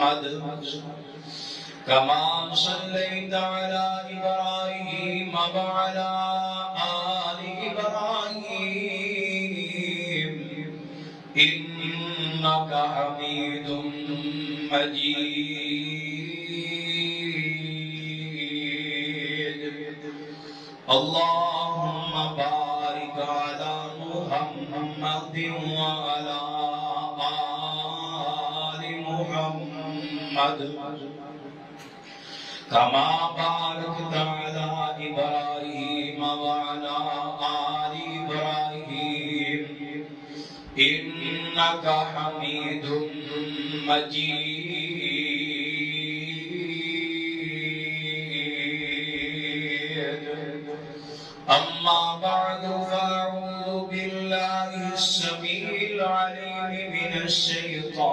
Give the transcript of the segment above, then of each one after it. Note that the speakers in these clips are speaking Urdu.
محمد كما صليت على إبراهيم وعلى آل إبراهيم إنك حميد مجيد اللهم بارك على محمد وعلى آل محمد كما باركت على إبراهيم وعلى آل إبراهيم إنك حميد مجيد أما بعد فأعوذ بالله السميع العليم من الشيطان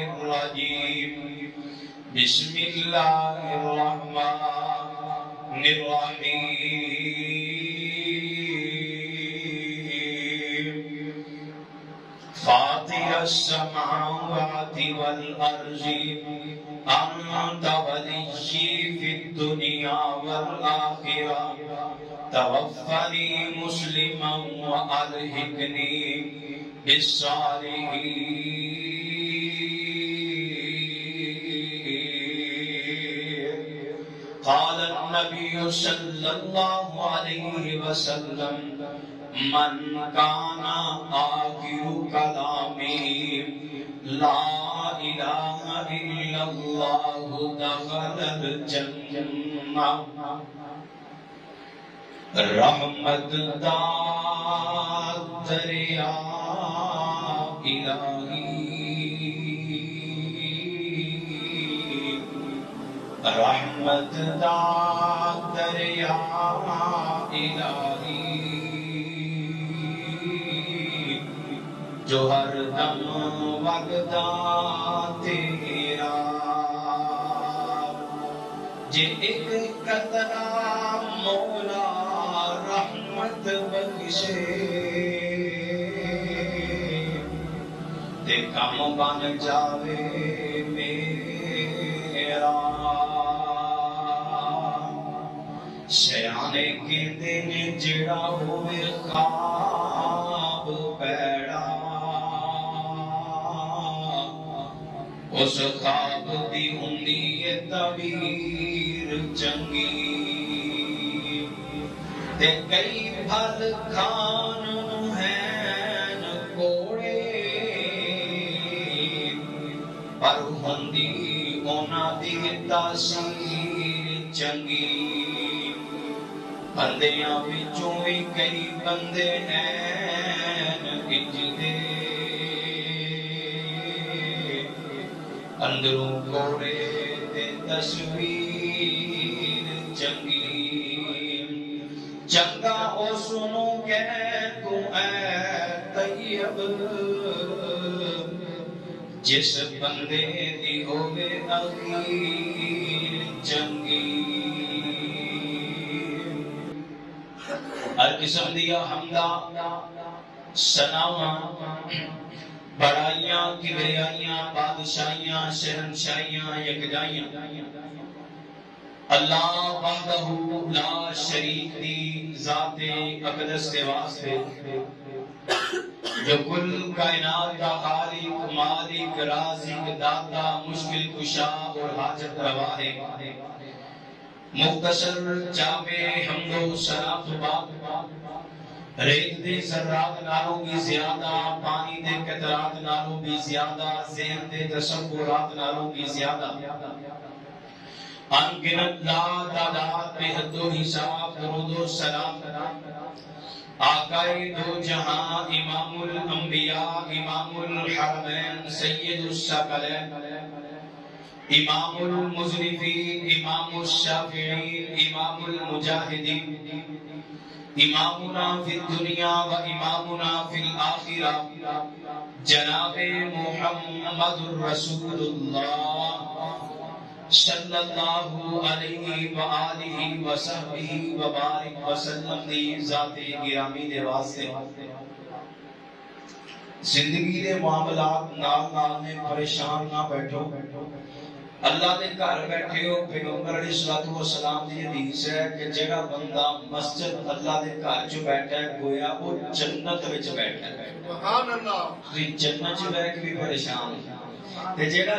الرجيم بسم الله الرحمن الرحيم فاطر السماوات والأرض أنت ولي في الدنيا والآخرة توفني مسلما وألحقني بالصالحين قال النبي صلى الله عليه وسلم من كان آخر كلامه لا إله إلا الله دخل الجنة رحمت دا دریا الہی رحمت دا دریا الہی جو ہر دم وگدا تیرا جے ایک قطرہ مولا رحمت بخشے تے کم بن جاوے میرا سیانے کے دن جڑا ہوئے خواب پیڑا اس خواب دی ہوندی تعبیر چنگی تے کئی پھل کھان ہیں کوڑے پر ہوندی انہاں دی تاثیر چنگی بندیاں وچوں بھی کئی بندے ہیں اجدے اندروں کوڑے تے تصویر چنگی چنگا او سنو کہ تو اے طیب جس بندے دی ہوئے اخیر چنگی ہر قسم دیا حمدہ ثناواں بڑائیاں کبریائیاں بادشاہیاں شہنشاہیاں یکجائیاں اللہ وحدہ لا شریک دی ذات اقدس کے واسطے جو کل کائنات کا خالق مالک رازق داتا مشکل کشا اور حاجت روا ہے مختصر جامع حمد و ثنا تو بعد ریت دے ذرات نالوں بھی زیادہ پانی دے قطرات نالوں بھی زیادہ ذہن دے تصورات نالوں بھی زیادہ انگنت لا تعداد بے حد و حساب درود و سلام آقائے دو جہاں امام الانبیاء امام الحرمین سید الثقلین امام المذنبین امام الشافعین امام المجاہدین امامنا فی الدنیا و امامنا فی الآخرہ جناب محمد الرسول اللہ صلی اللہ علیہ وآلہ وصحبہ وبارک وسلم دی ذات گرامی دے واسطے زندگی دے معاملات نال نے پریشان نہ بیٹھو، اللہ دے گھر بیٹھے ہو۔ پیغمبر علیہ الصلوۃ والسلام دی حدیث ہے کہ جڑا بندہ مسجد اللہ دے گھر چ بیٹھا ہے گویا وہ جنت وچ بیٹھا ہے۔ سبحان اللہ۔ تسی جنت چ بیٹھ کے بھی پریشان تے جڑا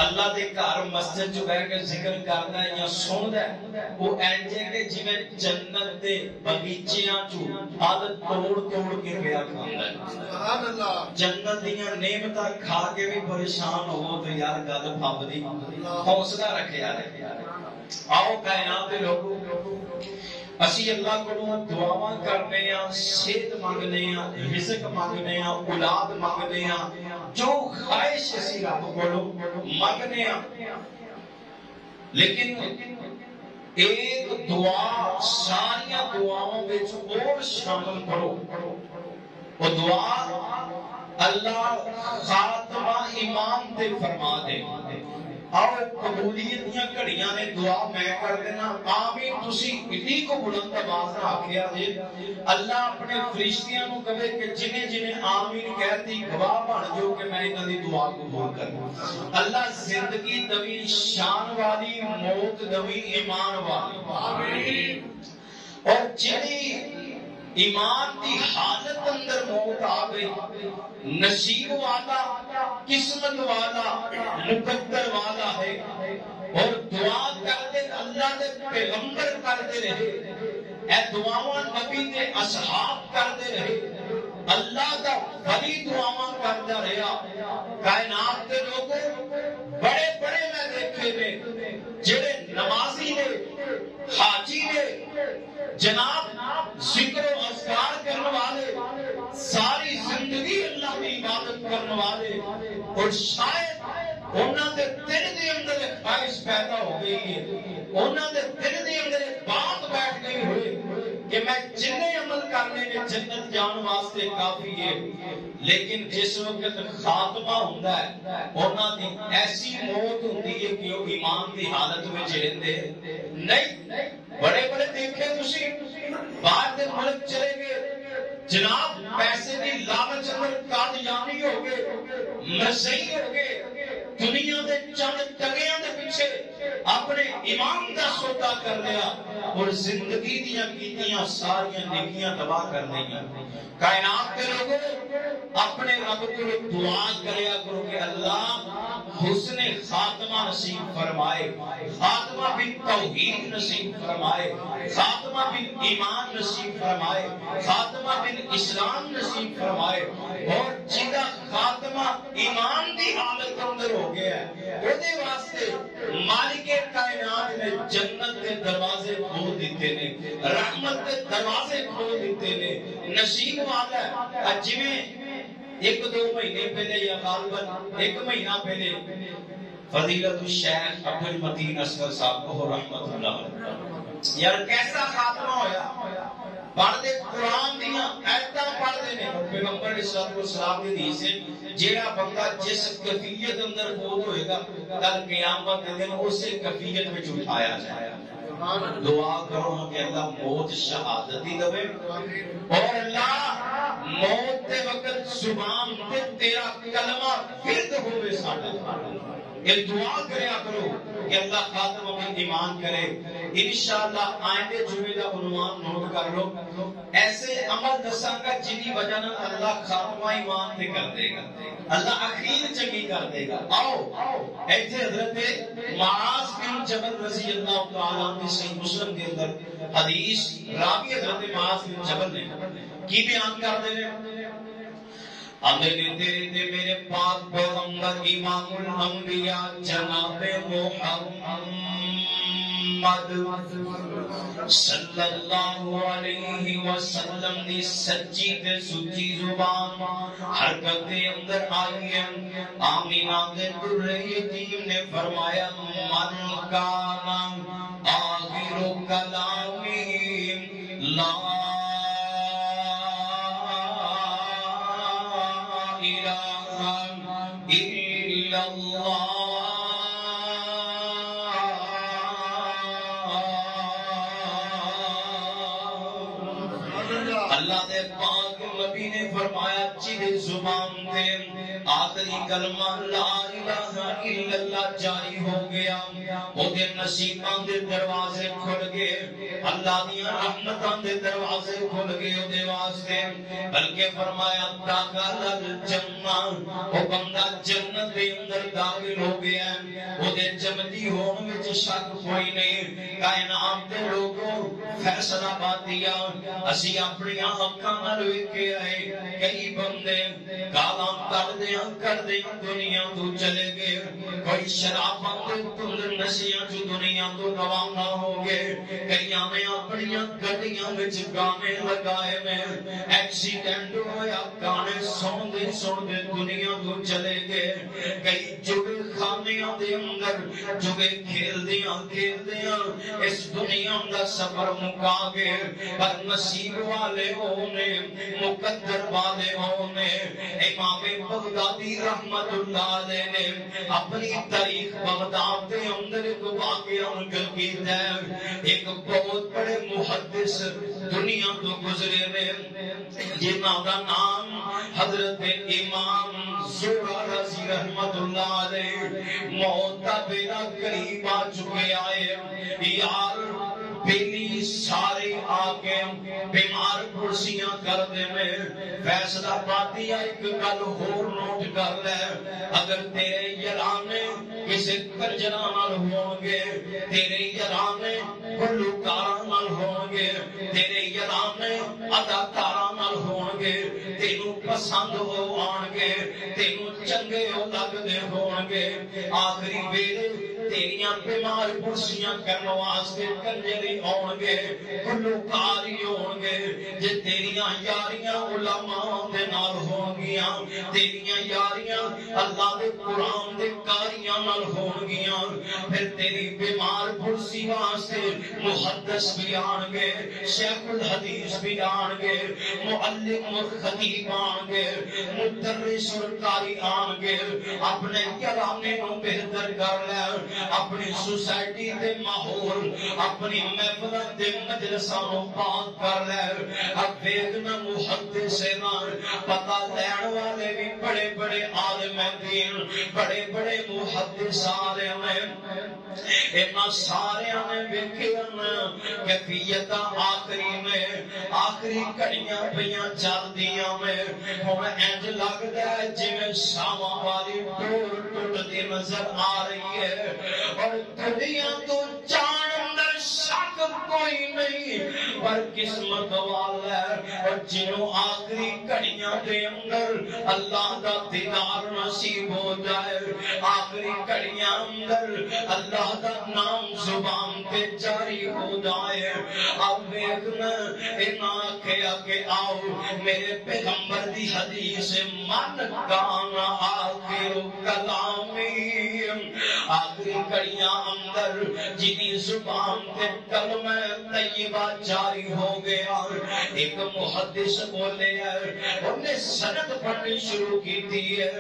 اللہ دے گھر مسجد چ بیٹھ کے ذکر کردا ہے یا سندا ہے وہ انج ہے کہ جویں جنت دے باغیچیاں چ پھل توڑ توڑ کے پیا کھاندا ہے۔ سبحان اللہ۔ جنت دیاں نعمتاں کھا کے بھی پریشان ہو تو یار گل پھبدی، حوصلہ رکھے یار۔ آؤ کائنات دے لوگو، اسی اللہ کو دعاواں کرنے ہیں، صحت منگنے ہیں، رزق منگنے ہیں، اولاد منگنے ہیں، جو خواہش اسی رب کو منگنے ہیں، لیکن ایک دعا ساریاں دعاؤں وچ اور شامل کرو، وہ دعا اللہ خاتمہ ایمان تے فرما دے۔ آؤ قبولیت دیاں گھڑیاں نے دعا میں کر دینا آمین، تسی اتنی کو بلند آواز نہ آکھیا جے اللہ اپنے فرشتیاں نو کہے کہ جنہیں جنہیں آمین کہتی گواہ بن جو کہ میں انہاں دی دعا قبول کروں۔ اللہ زندگی دوی شان والی، موت دوی ایمان والی، آمین۔ اور جنہیں ایمان دی حالت اندر موت آ گئی، نصیب والا، قسمت والا، مقدر والا ہے، اور دعا کرتے اللہ دے پیغمبر کرتے رہے، اے دعاواں نبی دے اصحاب کرتے رہے، اللہ دا ولی دعاواں کرتا رہا۔ کائنات کے لوگوں بڑے بڑے میں دیکھے نے جڑے نمازی نے، حاجی نے، جناب ذکر و اذکار کرنے والے، ساری زندگی اللہ کی عبادت کرنے والے، اور شاید انہاں دے دل دے اندر ایک خواہش پیدا ہو گئی ہے، انہاں دے دل دے اندر ایک بات بیٹھ گئی ہوئی کہ میں جنہیں عمل کرنے میں جنت جان واسطے کافی ہے، لیکن جس وقت خاتمہ ہوتا ہے انہاں دی ایسی موت ہوتی ہے کہ وہ ایمان دی حالت میں رہندے نہیں۔ بڑے بڑے دیکھے تسی باہر دے ملک چلے گئے، جناب پیسے دی لالچ اندر قادیانی ہو گئے، مسیحی ہو گئے، دنیا دے چند ٹگیاں دے پیچھے اپنے ایمان دا سودا کر لیا اور زندگی دیاں کیتیاں ساریاں نیکیاں تباہ کر دیا۔ کائنات کے لوگوں اپنے رب کو دعا کریا کرو کہ اللہ حسن خاتمہ نصیب فرمائے، خاتمہ بن توحید نصیب فرمائے، خاتمہ بن ایمان نصیب فرمائے، خاتمہ بن اسلام نصیب فرمائے، اور جدا خاتمہ ایمان دی حالت اندر ہو گیا ہے وہ واسطے مالک کائنات نے جنت کے دروازے کھول دیتے نے، رحمت کے دروازے کھول دیتے نے، نصیب والا ہے۔ جویں ایک دو مہینے پہلے یا غالباً ایک مہینہ پہلے فضیلت الشیخ عبد المتین اصغر صاحب کو رحمت اللہ علیہ، یار کیسا خاتمہ ہویا، پڑھتے قرآن دیاں ایتاں پڑھتے نے، پیغمبر علیہ السلام کی حدیث ہے جیڑا بندہ جس کیفیت اندر فوت ہوئے گا کل قیامت کے دن اسی کیفیت میں اٹھایا جائے۔ دعا کرو کہ اللہ موت شہادتی دے، اور اللہ موت دے وقت زبان تے تیرا کلمہ فرد ہوئے ساڈا، یہ دعا کریا کرو کہ اللہ خاتمہ میں ایمان کرے۔ انشاءاللہ آئندے جمعے کا عنوان نوٹ کر لو، ایسے عمل دساں گا جن کی وجہ سے اللہ خاتمہ ایمان تے کر دے گا، اللہ اخیر چنگی کر دے گا۔ آؤ ایتھے حضرت معاذ بن جبل رضی اللہ تعالی عنہ صحیح مسلم کے اندر حدیث راوی حضرت معاذ بن جبل نے کی بیان کر دے رہے میرے پاک پیغمبر امام الانبیاء جناب محمد صلی اللہ علیہ وسلم دی سچی تے سچی زبان حرکت دے اندر آئی ہے۔ آمینہ دے در یتیم نے فرمایا من کانا آخر کلامی لا اللہ دے پاک نبی نے فرمایا جی زبان تے آخری کلمہ لا الہ الا اللہ جاری ہو گیا او دے نصیباں دے دروازے کھل گئے اللہ دیاں رحمتاں دے دروازے کھل گئے او دے واسطے بلکہ فرمایا داخل الجنہ او بندہ جنت دے اندر داخل ہو گیا او دے جنتی ہون وچ شک کوئی نہیں کائنات دے لوگوں فیصلہ باتیا اسی اپنی آنکھاں نال ویکھے آئے کئی بندے گالاں کردیاں دنیا تو چلے گئے کوئی شراباں تے تل نشیاں جو دنیا تو روانہ ہو گئے کئیاں نے اپنی گڈیاں وچ گانے لگائے میں ایکسیڈنٹ ہویا گانے سن دے دنیا تو چلے گئے کئی جگے خانیاں دے اندر جگے کھیلدیاں اس دنیا دا سفر مکا گئے پر نصیب والے ہونے مقدر والے ہونے امام بغدادی رحمت اللہ علیہ نے اپنی تاریخ بغداد دے اندر ایک واقعہ نقل کیتا ہے ایک بہت بڑے محدث دنیا تو گزرے نے جنہاں دا نام حضرت امام زہرا رضی رحمت اللہ علیہ موت کا بیڑا قریب آ چکے آئے یار پہلی سارے آگے بیمار کرسیاں کر دے میں فیصلہ پاتی ایک گل ہور نوٹ کر لے اگر تیرے یرانے کسی کرجنا نال ہوں گے تیرے یرانے گلوکاراں نال ہوں گے تیرے یرانے اداکاراں نال ہوں گے تینوں پسند ہو آن گے تینوں چنگے ہو لگ دے ہوں گے آخری ویلے تیریاں بیمار کرسیاں کرنے واسطے کنجری ہون گے گلوکاری ہون گے جے تیریاں یاریاں علماء دے نال ہون گیاں تیریاں یاریاں اللہ دے قرآن دے کاریاں نال ہون گیاں پھر تیری بیمار کرسی واسطے محدث بھی آن گے شیخ الحدیث بھی آن گے معلم اور خطیب آن گے مدرس اور قاری آن گے اپنے یارانے نو بہتر کر لے اپنی سوسائٹی دے ماحول اپنی محفل دے مجلساں نو پاک کر لے اب ویکھنا محدث نال پتہ لین والے بھی بڑے بڑے عالم دین بڑے بڑے محدث عالم انہاں سارے نے ویکھیا کیفیت آخری میں آخری گھڑیاں پیاں چلدیاں میں ہن انج لگدا ہے جویں شاواں والی ٹور ٹوٹدی نظر آ رہی ہے اور دنیا تو جان اندر شک کوئی نہیں پر قسمت والا ہے اور جنہوں آخری گھڑیاں دے اندر اللہ دا دیدار نصیب ہو جائے آخری گھڑیاں اندر اللہ دا نام زبان پہ جاری ہو جائے اب دیکھنا انہاں کہا کہ آؤ میرے پیغمبر دی حدیث من کان آخر کلامی آخری گھڑیاں اندر جنی زبان پہ کلمہ طیبہ جاری ہو گیا ایک محدث بولے ہے انہیں سند پڑھنی شروع کی تھی ہے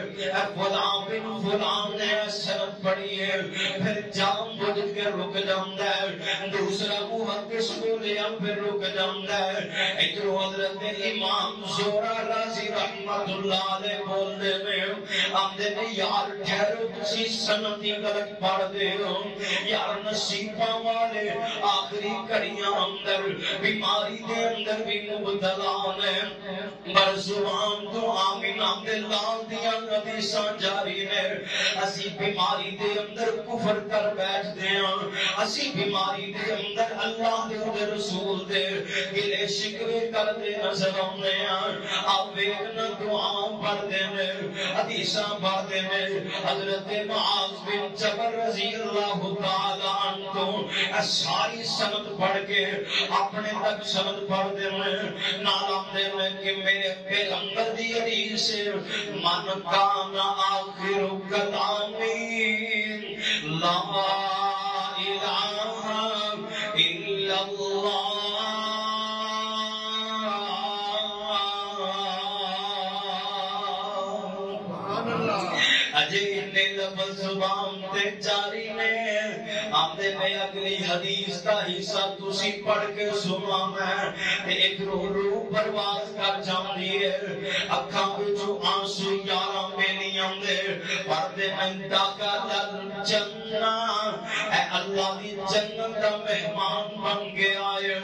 فلاں بن فلاں نے سند پڑھی ہے پھر جام بجھ کے رک جاندہ ہے دوسرا محدث بولے پھر رک جاندہ ہے ادھر حضرت امام زہرا رضی رحمت اللہ علیہ بولنے میں آمدے نے یار ٹھہرو کسی سندی غلط پڑھ دے ہو یار نصیبہ والے آخری کڑیاں اندر بیماری دے اندر بھی مبتلا نے برزوان تو آمین آمدے لال دیا حدیثاں جاری نے اسی بیماری دے اندر کفر کر بیٹھ دیا اسی بیماری دے اندر اللہ دے رسول دے گلے شکوے کر دے نظر آنے آپ ویکنا دعا پڑھ دے میں حدیثاں پڑھ دے میں حضرت معاذ بن جبل رضی اللہ تعالیٰ عنہ ساری سند پڑھ کے اپنے تک سند پڑھ دے میں نالم دے میں کہ میرے پیغمبر دی حدیث من کان آخر کلامی لا الہ الا اللہ اجے انہیں لفظ زبان تے جاری نے آمدے میں اگلی حدیث کا حصہ تسی پڑھ کے سنا میں ایک روح روح پرواز کر جاندی ہے اکھاں وچوں آنسو یاراں میلی آندے پردے میں ڈاکا در جنہ اے اللہ دی جنت دا مہمان بن کے آئے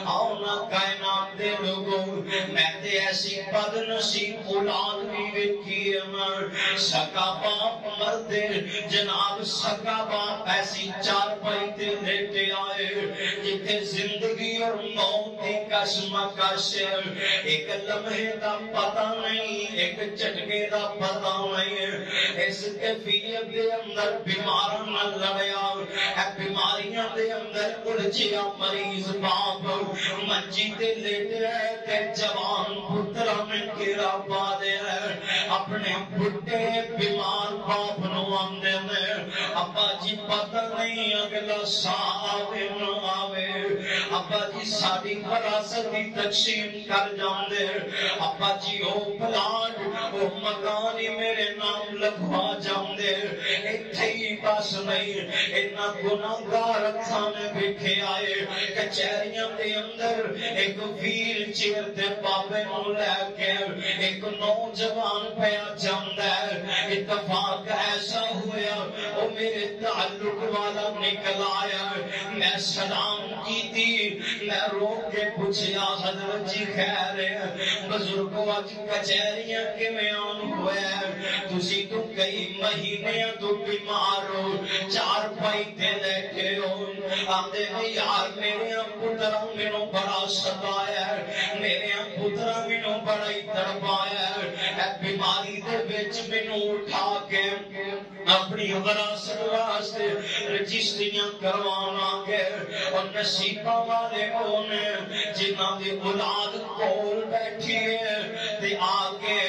آؤنا کائنات دے لوگوں میں تے ایسی بد نصیب اولاد بھی ویکھی ہے سکا باپ مردے جناب سکا باپ ایسی چار پائی تے لیٹے آئے جتے زندگی اور موت کی کشمکش ایک لمحے دا پتہ نہیں ایک چٹکے دا پتہ نہیں اس کیفیت دے اندر بیماراں نہ لڑیا اے بیماریاں دے اندر الجھیا مریض باپ منجی تے لیٹے تے جوان پترا میں گھیرا پا دے اپنے بڈھے بیمار باپ نو آندے نے ابا جی پتہ نہیں اگلا سال آوے نہ آوے ابا جی ساری وراثت کی تقسیم کر جاندے ابا جی او پلاٹ او مکان ہی میرے نام لکھوا جاندے ایتھے ہی بس نہیں اتنا گناہگار کھانے بکھے آئے کچہریاں دے اندر ایک ویل چیئر تے بابے نو لے کے ایک نوجوان پیا جاندا ہے اتفاق ایسا ہوا او میرے تعلق والا نکل آیا میں سلام کی تھی میں روک کے پوچھیا حضرت جی خیر ہے بزرگوں آج کچہریاں کے میں آن ہوئے تسی تو کئی مہینے تو بیمار ہو چار پائی تے لیٹے ہو آندے یار میرے پترا مینوں بڑا ستایا میرے پترا مینوں بڑا ہی تڑپایا اے بیماری دے وچ مینوں اٹھا کے اپنی وراثت واسطے رجسٹریاں کروانا گے اور نصیباں والے کون جنہاں دی اولاد کول بیٹھی ہے تے آ کے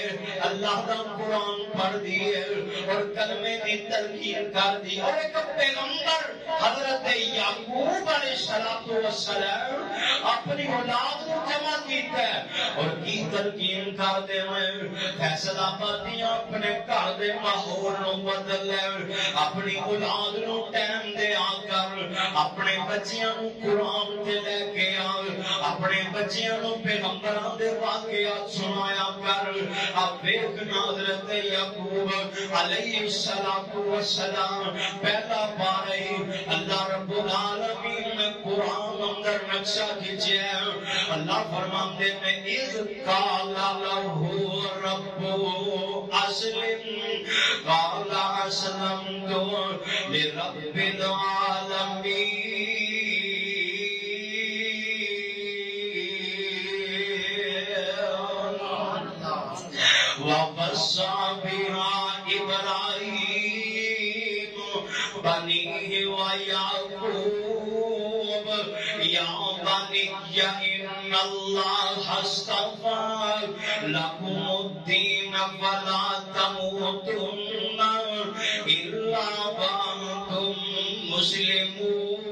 اللہ دا قرآن پڑھ دیے اور کلمے دی تلقین کر دی اور ایک پیغمبر حضرت یعقوب علیہ السلام اپنی اولاد کو جمع کیتا ہے اور کی تلقین کر دے فیصلہ بادیاں اپنے گھر دے ماحول نو بدل لے اپنی اولاد نو ٹائم دے آ کر اپنے بچیاں نو قرآن تے لے کے آ اپنے بچیاں نو پیغمبراں دے واقعات سنایا کر اب ویکھ حضرت یعقوب علیہ السلام پہلا بار اللہ رب العالمین نے قرآن اندر نقشہ کھینچا اللہ فرماندے نے اذ قال لہ رب اسلم قال اسلمت لرب العالمین ووصى بها إبراهيم بنيه ويعقوب يا بني إن الله اصطفى لكم الدين فلا تموتن إلا وأنتم مسلمون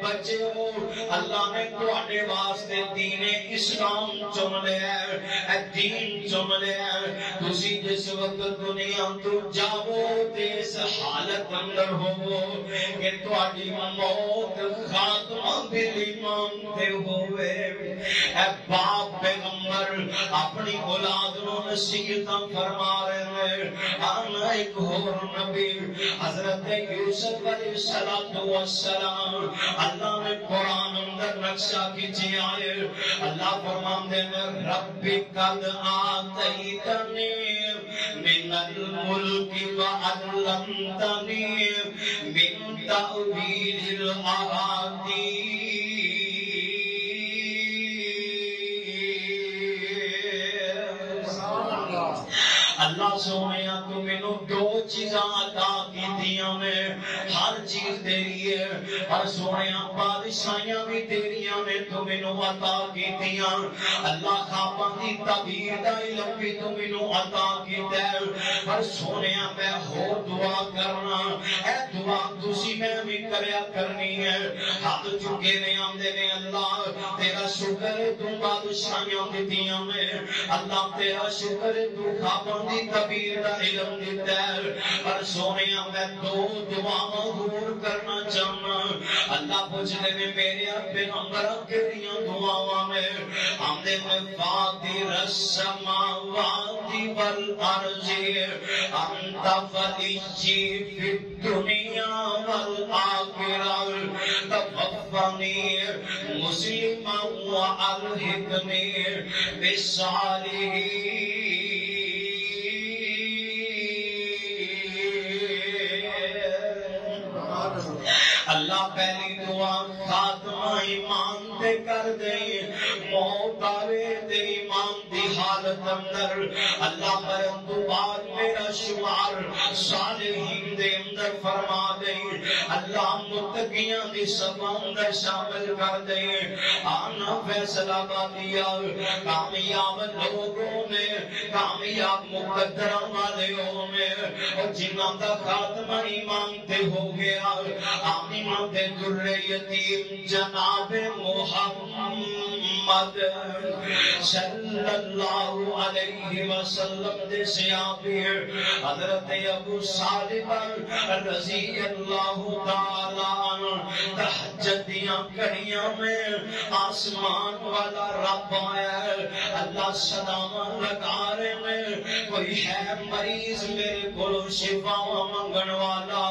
بچو اللہ نے تواڈے واسطے دین اسلام چن لیا ہے دین چن لیا ہے تسی جس وقت دنیا تو جاؤ تے اس حالت اندر ہو کہ تواڈی موت خاتمہ بالایمان تے ہوئے اے باپ پیغمبر اپنی اولاد نو نصیحتاں فرما رہے ہیں آنا ایک اور نبی حضرت یوسف علیہ السلام اللہ نے قرآن اندر نقشہ کیجئے آئے اللہ فرماندے نے رب قد آتیتنی من الملک وعلمتنی من تأویل الاحادیث اللہ اللہ سونے تو مینوں دو چیزاں عطا کیتیاں نے ہر چیز تیری ہے اور سونے بادشاہیاں بھی تیریاں نے تو مینوں عطا کیتیاں اللہ خواباں دی تعبیر دا علم بھی تو مینوں عطا کیتا ہے پر سونے میں ہور دعا کرنا اے دعا تسی میں بھی کریا کرنی ہے ہاتھ چکے نے آمدے نے اللہ تیرا شکر تو بادشاہیاں دتیاں میں اللہ تیرا شکر تو خواباں دی تعبیر دا علم دیتا ہے پر سونے میں دو دعاواں ہور کرنا چاہنا اللہ پوچھتے نے میرے پیغمبر کیڑیاں دعاواں میں آمدے میں فاطر السماوات والارض انت ولی فی الدنیا والآخرہ توفنی مسلما والحقنی بالصالحین اللہ پہلی دعا خاتمہ ایمان پہ کر دے موت آوے تے ایمان دی حالت اندر اللہ مرن تو بعد میرا شمار صالحین دے اندر فرما دے اللہ متقیاں دی سب اندر شامل کر دے آنا فیصلہ بادیا کامیاب لوگوں میں کامیاب مقدرہ والوں میں اور جنہاں دا خاتمہ ایمان تے ہو گیا آمین ذریتی جناب محمد صلی اللہ علیہ وسلم دے سیابی حضرت ابو صالح رضی اللہ تعالی عنہ تہجد دیاں کڑیاں میں آسمان والا رب آیا اللہ صداواں لگا رہے میں کوئی ہے مریض میرے کو شفا منگن والا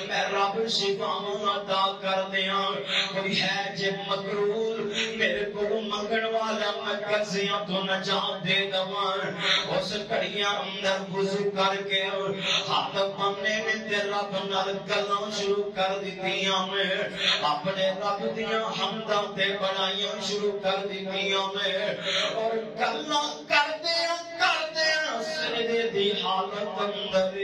میں رب شفا عطا کر دیا کوئی ہے جے مقرور میرے کو منگن والا میں قرضیاں تو نجات دے دواں اس کڑیاں اندر وضو کر کے ہاتھ بننے میں تے رب نال گلاں شروع کر دتیاں میں اپنے رب دیاں حمداں تے بڑائیاں شروع کر دتیاں میں اور گلاں کردیاں سجدے دی حالت اندر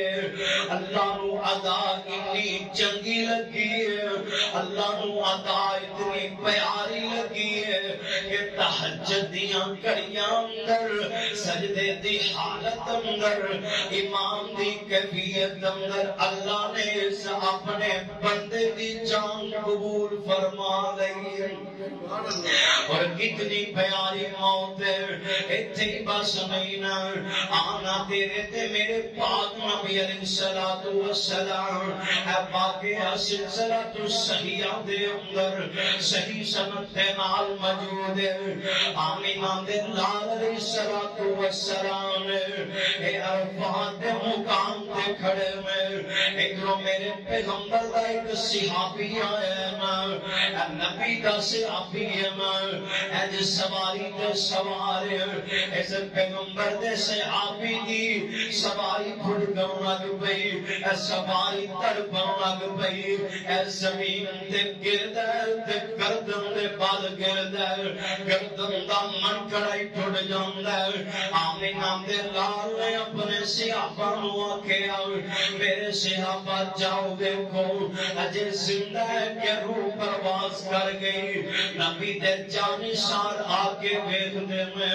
اللہ نو ادا اتنی چنگی لگی ہے اللہ نو ادا اتنی پیاری لگی ہے کہ تہجد دیاں کڑیاں اندر سجدے دی حالت اندر امام دی کیفیت اندر اللہ نے اس اپنے بندے دی جان قبول فرما لئی اور کتنی پیاری موت ہے اتنی بس نہیں نا آنا تیرے تے میرے پاک نبی علیہ السلام اے واقعہ سلسلہ صحیحہ دے اندر صحیح سند دے نال موجود ہے آمینہ دے لال علیہ السلام اے عرفات دے مقام تے کھڑے میں ادھروں میرے پیغمبر دا ایک صحابی آیا نا اے نبی دا صحابی ہے نا اے جس سواری تے سوار اس پیغمبر دے صحابی دی سواری پھڑ گاؤں لگ پئی اے سواری تڑپاؤں لگ پئی اے زمین تے گردر تے گردن دے بال گردر گردن دا منکڑا ہی ٹوٹ جاندا ہے آمینہ دے لال نے اپنے صحابہ نو آکھیا میرے صحابہ جاؤ دیکھو اجے زندہ ہے کہ روح پرواز کر گئی نبی دے جانشار آگے ویکھ دے میں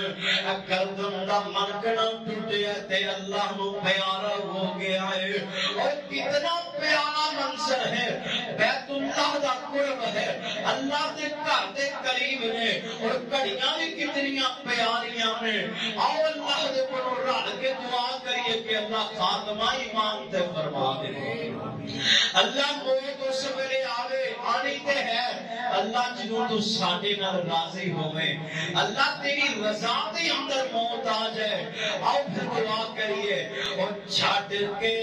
گردن دا منکڑا ٹوٹیا تے اللہ نو پیارا ہو گیا ہے اور کتنا پیارا منظر ہے بیت اللہ دا قرب ہے اللہ دے گھر دے قریب نے اور گھڑیاں بھی کتنی پیاریاں نے آؤ اللہ دے کو رل کے دعا کریے کہ اللہ خاتمہ ایمان تے فرما دے اللہ موت اس ویلے آوے آنی تے ہے اللہ جنوں تو ساڈے نال راضی ہوے اللہ تیری رضا دے اندر موت آ جائے آؤ پھر دعا کریے اور چھڈ کے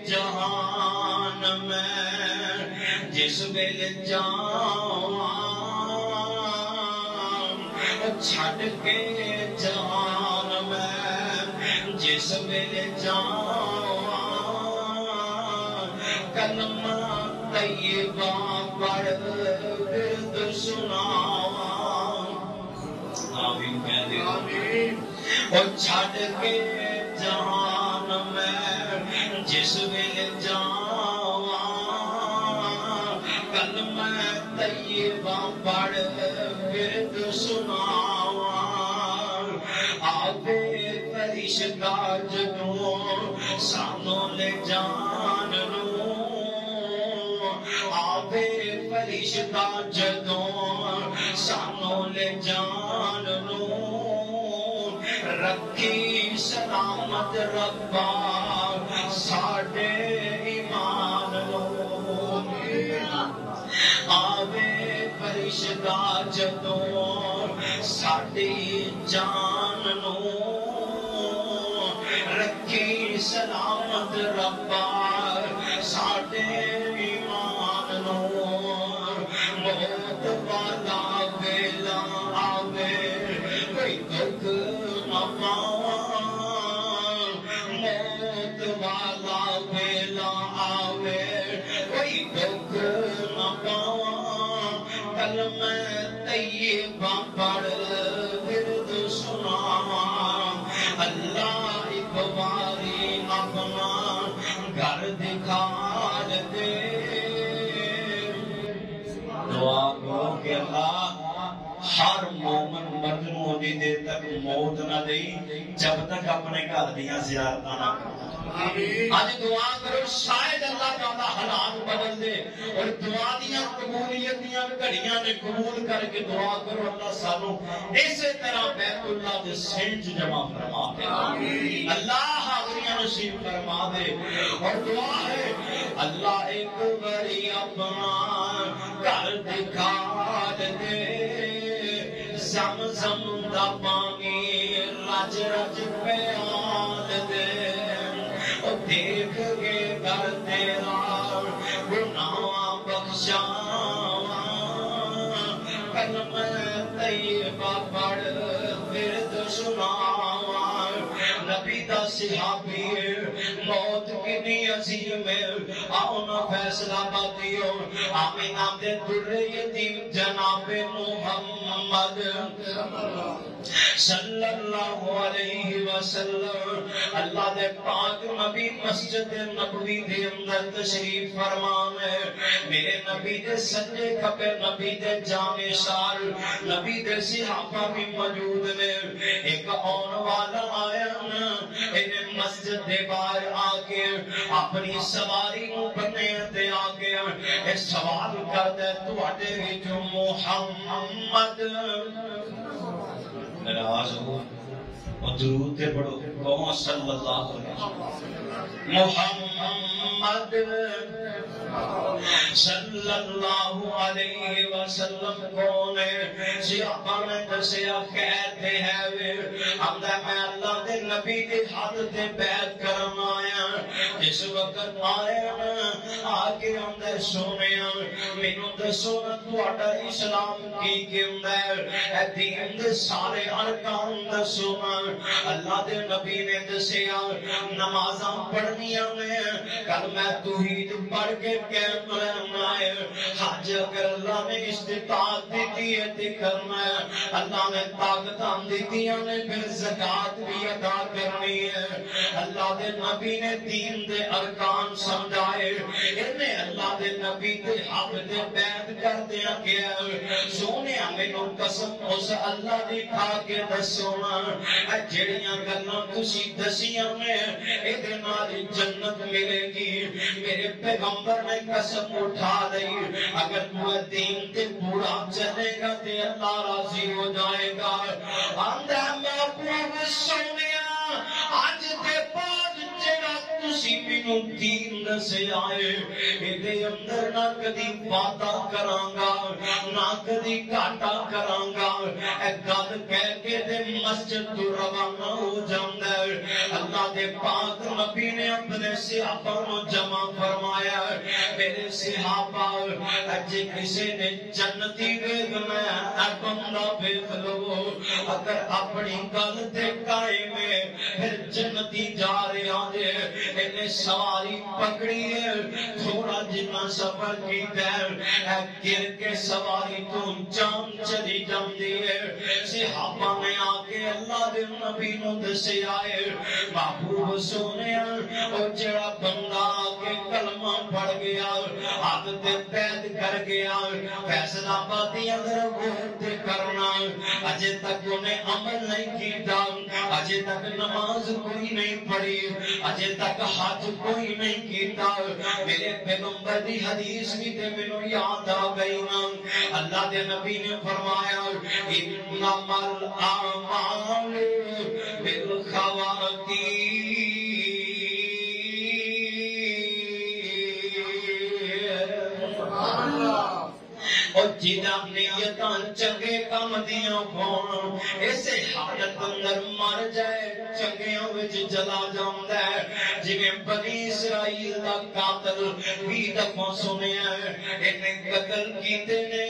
جہان میں جس ویلے جاواں چھڈ کے جہان میں جس ویلے جاواں کلمہ طیبہ پڑھ ورد سناواں آمین کہہ دے آمین اور چھڈ کے جہان جس ویلے جاواں کلمہ طیبہ پڑھ ورد سناواں آوے فرشتہ جدوں سانوں لے جان نوں آوے فرشتہ جدوں سانوں لے جان نوں رکھی سلامت ربا ساڈے ایمان نوں آوے فرشتہ جدوں ساڈی جان نوں رکھی سلامت ربا ساڈے ایمان نوں موت والا ویلا آوے کوئی دکھ نہ پاواں موت والا ویلا آوے کوئی دکھ نہ پاواں کلمہ طیبہ پڑھ ورد سناواں اللہ ایک باری اپنا گھر دکھا دے دعا کرو کہ اللہ ہر مومن مرد نوں اونی دیر تک موت نہ دئی جب تک اپنے گھر دیاں زیارتاں نہ کرے آج دعا کرو شاید اللہ تعالی حالات بدل دے اور دعا دیاں قبولیت دیاں گھڑیاں نے قبول کر کے دعا کرو اللہ سانو اسی طرح بیت اللہ دے سینچ جمع فرما دے اللہ حاضریاں نصیب فرما دے اور دعا ہے اللہ ایک باری اپنا گھر دکھا دے زمزم دا پانی رج رج پیال دے دیکھ کے گھر تیرا گناہ بخشاواں کلمہ طیبہ پڑھ ورد سناواں نبی دا صحابی موت کتنی عظیم ہے آؤ نہ فیصلہ باتیو آمینہ دے در یتیم جناب محمد صلی اللہ علیہ وسلم اللہ دے پاک نبی مسجد نبوی دے اندر تشریف فرمانے میرے نبی دے سجے کھپے نبی دے جامع سار نبی دے صحابہ بھی موجود نے ایک آن والا آیا انہیں مسجد دے باہر آ کے اپنی سواری کو بنے تے آ کے ایک سوال کر دے تو اٹھے گی جو محمد نراز ہو اور درود تے پڑھو کہو صلی اللہ علیہ وسلم محمد صلی اللہ علیہ وسلم کون ہے صحابہ نے دسیا کہتے ہیں اندر میں اللہ دے نبی دے ہاتھ دے بیعت کرن آیا جس وقت آیا آگے اندر سونیا مینوں دسو نا تہاڈا اسلام کی کہندا ہے اے دین دے سارے ارکان دسو نا اللہ دے نبی نے دسیا نمازاں پڑھنیاں نے کلمہ توحید پڑھ کے قائم رہنا ہے حج اگر اللہ نے استطاعت دیتی ہے تے کرنا ہے اللہ نے طاقتاں دیتیاں نے پھر زکات بھی ادا کرنی ہے اللہ دے نبی نے دین دے ارکان سمجھائے انہیں اللہ دے نبی دے حق دے بیعت کر دیا گیا سونے مینوں قسم اس اللہ دی کھا کے دسونا جڑیاں گلاں تسی دسیاں نے اے نال جنت ملے گی میرے پیغمبر نے قسم اٹھا لئی اگر تو دین تے پورا چلے گا تے اللہ راضی ہو جائے گا آندا محبوب سونیا آج دے بعد جڑا تسی مینوں دین دسے آئے اے اندر نہ کدی وعدہ کراں گا نہ کدی گھاٹا کراں گا اے گل کہہ کے تے مسجد تو روانہ ہو جاندا ہے اللہ دے پاک نبی نے اپنے صحابہ کو جمع فرمایا میرے صحابہ اج کسی نے جنتی ویکھنا ہے بندہ ویکھ لو اگر اپنی گل تے قائم ہے پھر جنتی جا رہا جے انہیں سواری پکڑی ہے تھوڑا جتنا سفر کیتا ہے گر کے سواری تو جان چلی جاتی ہے صحابہ نے آ کے اللہ دے نبی نو دسے آئے محبوب سونے اور جڑا بندہ آ کے کلمہ پڑھ گیا حق تے بیعت کر گیا فیصلہ آبادی اگر غور تے کرنا اجے تک انہیں عمل نہیں کیتا اجے تک نماز کوئی نہیں پڑھی اجے تک حج کوئی نہیں کیتا میرے پیغمبر دی حدیث بھی تے مینوں یاد آ گئی نا اللہ دے نبی نے فرمایا انما الاعمال بالخواتیم اور جدا نیتاں چنگے کام دیاں ہون اسے حالت اندر مر جائے چنگیاں وچ جلا جاندا ہے جویں بنی اسرائیل دا قاتل 20 دفعہ سنیا ہے انہیں قتل کیتے نے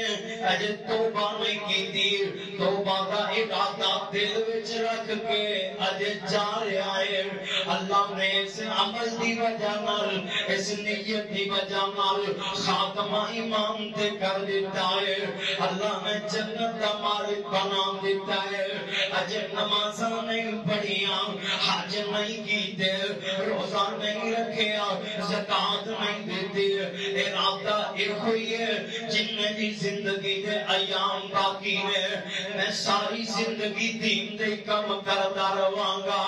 اجے توبہ نہیں کیتی توبہ دا ارادہ دل وچ رکھ کے اجے جا رہا ہے اللہ نے اس عمل دی وجہ نال اس نیت دی وجہ نال خاتمہ ایمان تے کر دیتا ہے اللہ نے جنت کا مالک بنا دیتا ہے اجے نمازاں نہیں پڑھیاں حج نہیں کیتے روزہ نہیں رکھیا زکات نہیں دیتی ارادہ یہ ہوئی ہے جن دی زندگی دے ایام باقی نے میں ساری زندگی دین دے کم کردا رہواں گا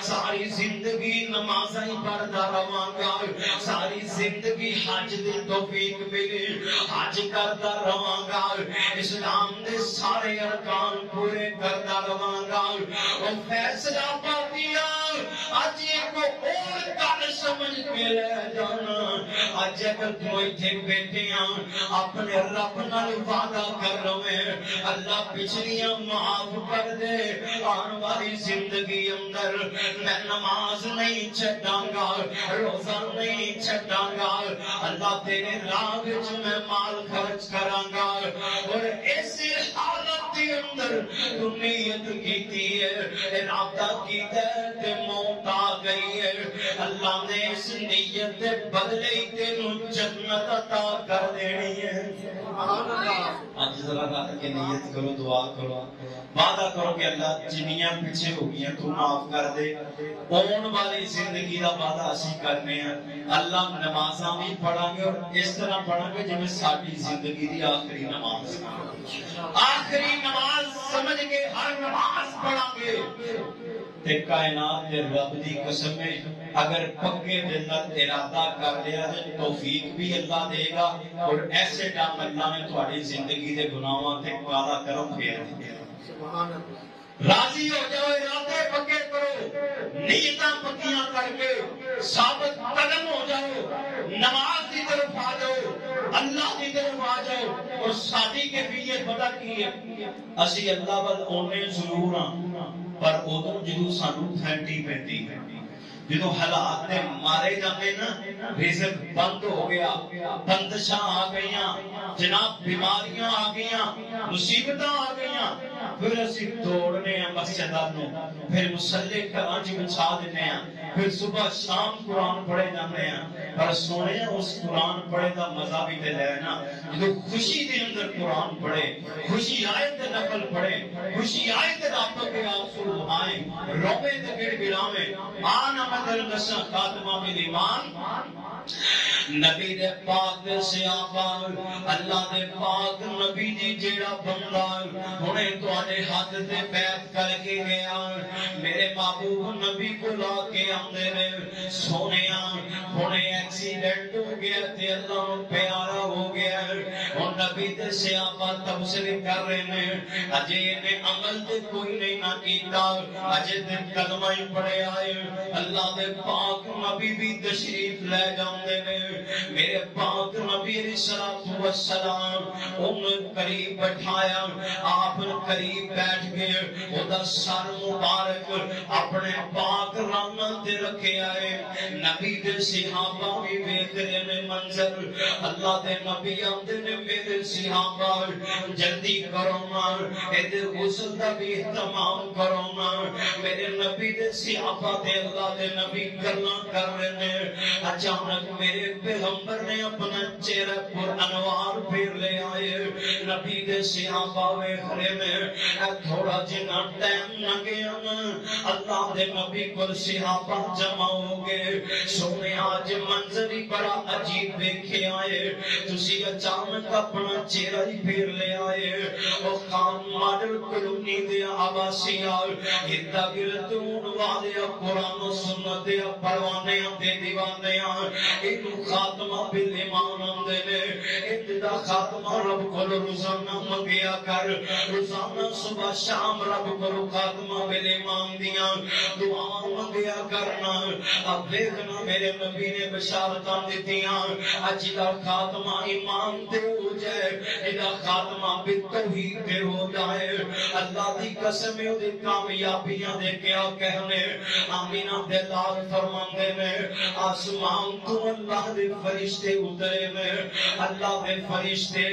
ساری زندگی نمازاں ہی پڑھدا رہواں گا ساری زندگی حج دی توفیق ملی حج کردا رہواں گا اسلام دے سارے ارکان پورے کردا رہواں گا او فیصلہ پایا اج ایک اور گل سمجھ کے لے جانا اج اگر تو ایتھے بیٹھے ہیں اپنے رب نال وعدہ کر رہے اللہ پچھلیاں معاف کر دے آن والی زندگی اندر میں نماز نہیں چھڈاں گا روزہ نہیں چھڈاں گا اللہ تیرے راہ وچ میں مال خرچ کراں گا اور اس حالت کے اندر تو نیت کیتی ہے ارادہ کیتا ہے تے موت آ گئی ہے اللہ نے اس نیت دے بدلے ہی تینوں جنت عطا کر دینی ہے آج ذرا رات کے نیت کرو دعا کرو وعدہ کرو کہ اللہ جنیاں پیچھے ہو گئی ہیں تو معاف کر دے اون والی زندگی دا وعدہ اسی کرنے ہیں اللہ نمازاں بھی پڑھاں گے اور اس طرح پڑھاں گے جویں ساری زندگی دی آخری نماز سمجھ کے ہر نماز پڑھاں گے تے کائنات دے رب دی قسم ہے اگر پکے دل نال ارادہ کر لیا تے توفیق بھی اللہ دے گا اور ایسے ٹائم اللہ نے تہاڈی زندگی دے گناہاں تے کالا کرم پھیر دے سبحان اللہ راضی ہو جاؤ ارادے پکے کرو نیتاں پکیاں کر کے ثابت قدم ہو جاؤ نماز کی طرف آ جاؤ اللہ کی طرف آ جاؤ اور ساری کیفیت پتہ کی ہے اسی اللہ وال اونے ضرور ہاں پر ادو جدو سانو تھنٹی پیندی ہے جدو حالات نے مارے جاتے نا رزق بند ہو گیا بندشاں آ گئیاں جناب بیماریاں آ گئیاں مصیبتاں آ گئیاں پھر اسی دوڑنے ہیں مسجداں نو پھر مصلی گھراں چ بچھا دینے ہیں پھر صبح شام قرآن پڑھے جاتے ہیں پر سونے اس قرآن پڑھے دا مزہ بھی تے لینا جدو خوشی دے اندر قرآن پڑھے خوشی آئے تے نفل پڑھے خوشی آئے تے رب کے آنسو آئیں روے تے گڑ گڑاویں آنا مدر نشا خاتمہ میں ایمان نبی دے پاک دے سیابان اللہ دے پاک نبی دی جیڑا بندہ ہونے تو آنے ہاتھ دے بیعت کر کے گیا میرے محبوب نبی کو لا کے آمدے نے سونیاں ہونے ایکسیڈنٹ ہو گیا تے اللہ پیارا ہو گیا اور نبی دے سیابان تبصرے کر رہے ہیں اجے نے عمل تے کوئی نہیں نہ کیتا اجے تے کلمہ ہی پڑھے آئے اللہ دے پاک نبی بھی تشریف لے جاندے نے میرے پاک نبی علیہ السلام ان قریب بٹھایا آپ قریب بیٹھ گئے وہ دا سر مبارک اپنے پاک راناں تے رکھے آئے نبی دے صحابہ بھی ویکھ رہے نے منظر اللہ دے نبی آندے نے میرے صحابہ جلدی کرو نا اے غسل دا بھی اہتمام کرو نا میرے نبی دے صحابہ دے اللہ دے نبی کرنا کر رہے نے اچانک میرے پیغمبر نے اپنا چہرہ پر انوار پھیر لے آئے نبی دے صحابہ ویکھ رہے نے تھوڑا جنا ٹائم نہ گیا اللہ دے نبی کو صحابہ جمع ہو گئے سونے آج منظر ہی بڑا عجیب دیکھے آئے تسی اچانک اپنا چہرہ ہی پھیر لے آئے او خان ماڈل کلونی دیا آباسی آئے اتنا گرتون والے قرآن و سنت دیا پروانے دے دیوانے ایک خاتمہ بالایمان آمدے لے ابتدا خاتمہ رب کو روزانہ مگیا کر روزانہ صبح شام رب کو خاتمہ بالایمان دیا دعا مگیا کرنا اب دیکھنا میرے نبی نے بشارتاں دیتیاں اجلا خاتمہ ایمان دے ہو جائے اجلا خاتمہ بالتوحید دے ہو جائے اللہ دی قسم ہے دے کامیابیاں دے کیا کہنے آمینہ دے لال فرماندے میں آسمان تو اللہ دے فرشتے اترے میں اللہ دے فرشتے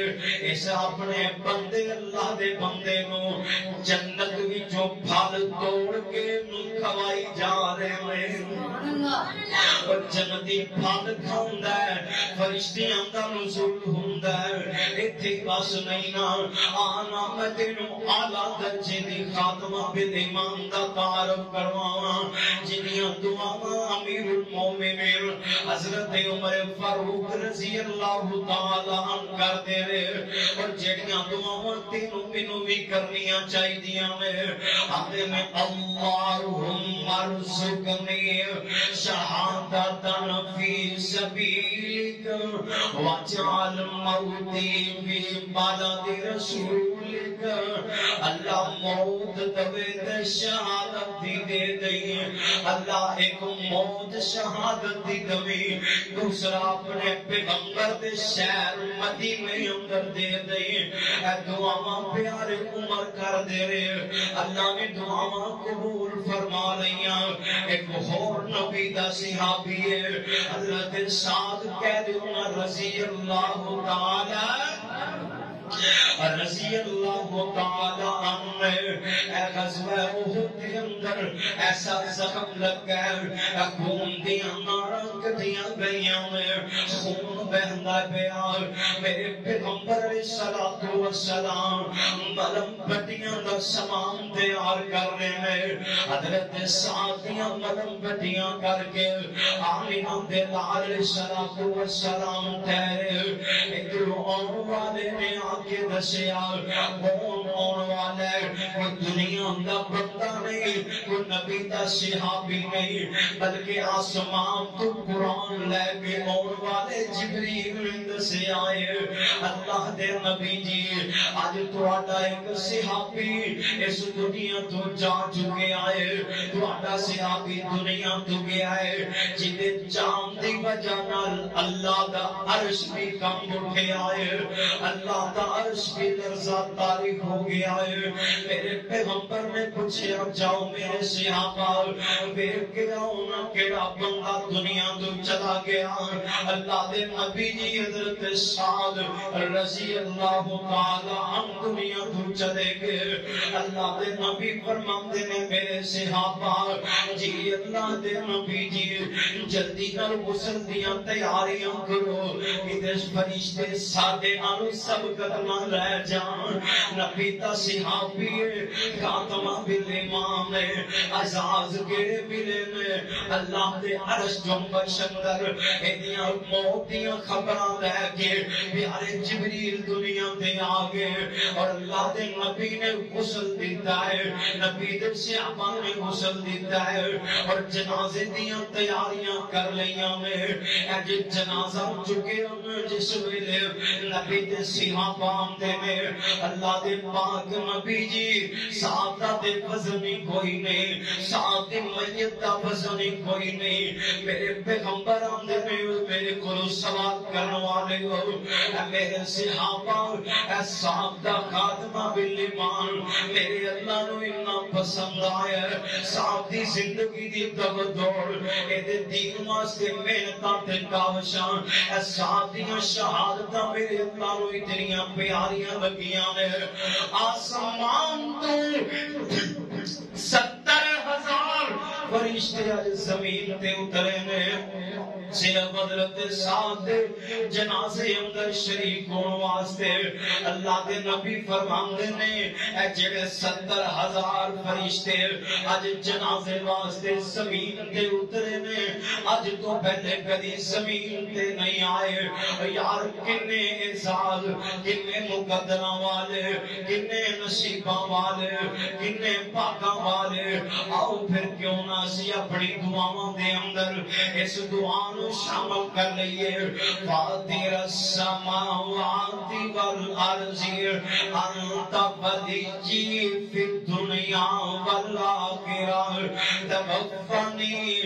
ایسے اپنے بندے اللہ دے بندے نو جنت بھی جو پھال توڑ کے نو کھوائی جا رہے ہیں اور جنتی پھال کھاؤندا ہے فرشتیاں دا نزول ہوندا ہے ایتھے بس نہیں نا آنا میں تینوں اعلیٰ درجے دی خاتمہ بالایمان دا تعارف کرواواں جنیاں دعاواں امیر المومنین حضرت عمر فاروق رضی اللہ تعالی عنہ کر دے رہے اور جڑیاں دعاواں تینوں مینوں بھی کرنیاں چاہیدیاں نے آندے میں اللہم ارزقنی شہادتن فی سبیلک واجعل موتی فی بلد رسولک اللہ موت دوے شہادت دی دے دئی اللہ ایک موت شہادت دی دئی دوسرا اپنے پیغمبر دے شہر مدینے اندر دے دئی اے دعاواں پیارے عمر کر دے رہے اللہ نے دعاواں قبول فرما لیا ایک اور نبی دا صحابی ہے حضرت سعد کہہ دینا رضی اللہ تعالی رضی اللہ تعالی عنہ اے غزوہ احد کے اندر ایسا زخم لگ گیا خون دیاں ناراں کٹیاں گئیاں میں خون بہندا پیا میرے پیغمبر علیہ الصلوۃ والسلام ملم پٹیاں دا سامان تیار کر رہے ہیں حضرت سعد دیاں ملم پٹیاں کر کے آمینہ دے لال علیہ الصلوۃ والسلام ٹھہرے ایک آن والے نے کے دسیا کون آن والا ہے کوئی دنیا دا بندہ نہیں کوئی نبی دا صحابی نہیں بلکہ آسمان تو قرآن لے کے آن والے جبریل دسے آئے اللہ دے نبی جی آج تہاڈا ایک صحابی اس دنیا تو جا چکے آئے تہاڈا صحابی دنیا تو گیا ہے جدے جان دی وجہ نال اللہ دا عرش بھی کم اٹھے آئے اللہ دا عرش بھی لرزہ تاریخ ہو گیا ہے میرے پیغمبر نے پوچھا جاؤ میرے صحابہ ویکھ کے آؤ نا کیڑا بندہ دنیا تو چلا گیا اللہ دے نبی جی حضرت سعد رضی اللہ تعالی عنہ دنیا تو چلے گئے اللہ دے نبی فرماندے نے میرے صحابہ جی اللہ دے نبی جی جلدی نال غسل دیاں تیاریاں کرو ادھر فرشتے ساڈے نال سب نہ رہ جان نبی دا صحابی خاتمہ بالایمان اعزاز کے ملے میں اللہ دے عرش جنبش اندر ایدیاں موت دیاں خبراں لے کے پیارے جبریل دنیا دے آگے اور اللہ دے نبی نے غسل دیتا ہے نبی دے صحابہ نے غسل دیتا ہے اور جنازے دیاں تیاریاں کر لیاں میں اے جنازہ چکے ہم جس ویلے نبی دے صحابہ آمدے میں اللہ دے پاک نبی جی ساتھ دے وزنی کوئی نہیں ساتھ دے میت دا وزنی کوئی نہیں میرے پیغمبر آمدے میں میرے کو سوال کرنے والے ہو، اے میرے صحابہ، اے صاحب دا خاتمہ بالایمان میرے اللہ نو اتنا پسند آیا ہے۔ صاحب دی زندگی دی دوڑ اے دے دین واسطے محنتاں تے کاوشاں، اے صاحب دیاں شہادتاں میرے اللہ نو اتنیاں پیاریاں لگیاں نے۔ آسمان تو 70,000 فرشتے آج زمین تے اترے نے، صرف حضرت سعد جنازے اندر شریک ہون واسطے۔ اللہ دے نبی فرماندے نے اے جڑے 70,000 فرشتے اج جنازے واسطے زمین تے اترے نے، اج تو پہلے کدی زمین تے نہیں آئے۔ یار کنے اعزاز، کنے مقدراں والے، کنے نصیباں والے، کنے پاکاں والے۔ آؤ پھر کیوں نہ اسی اپنی دعاواں دے اندر اس دعا نو شامل کر لئیے۔ فاطر السماوات والارض انت ولی فی الدنیا والآخرہ توفنی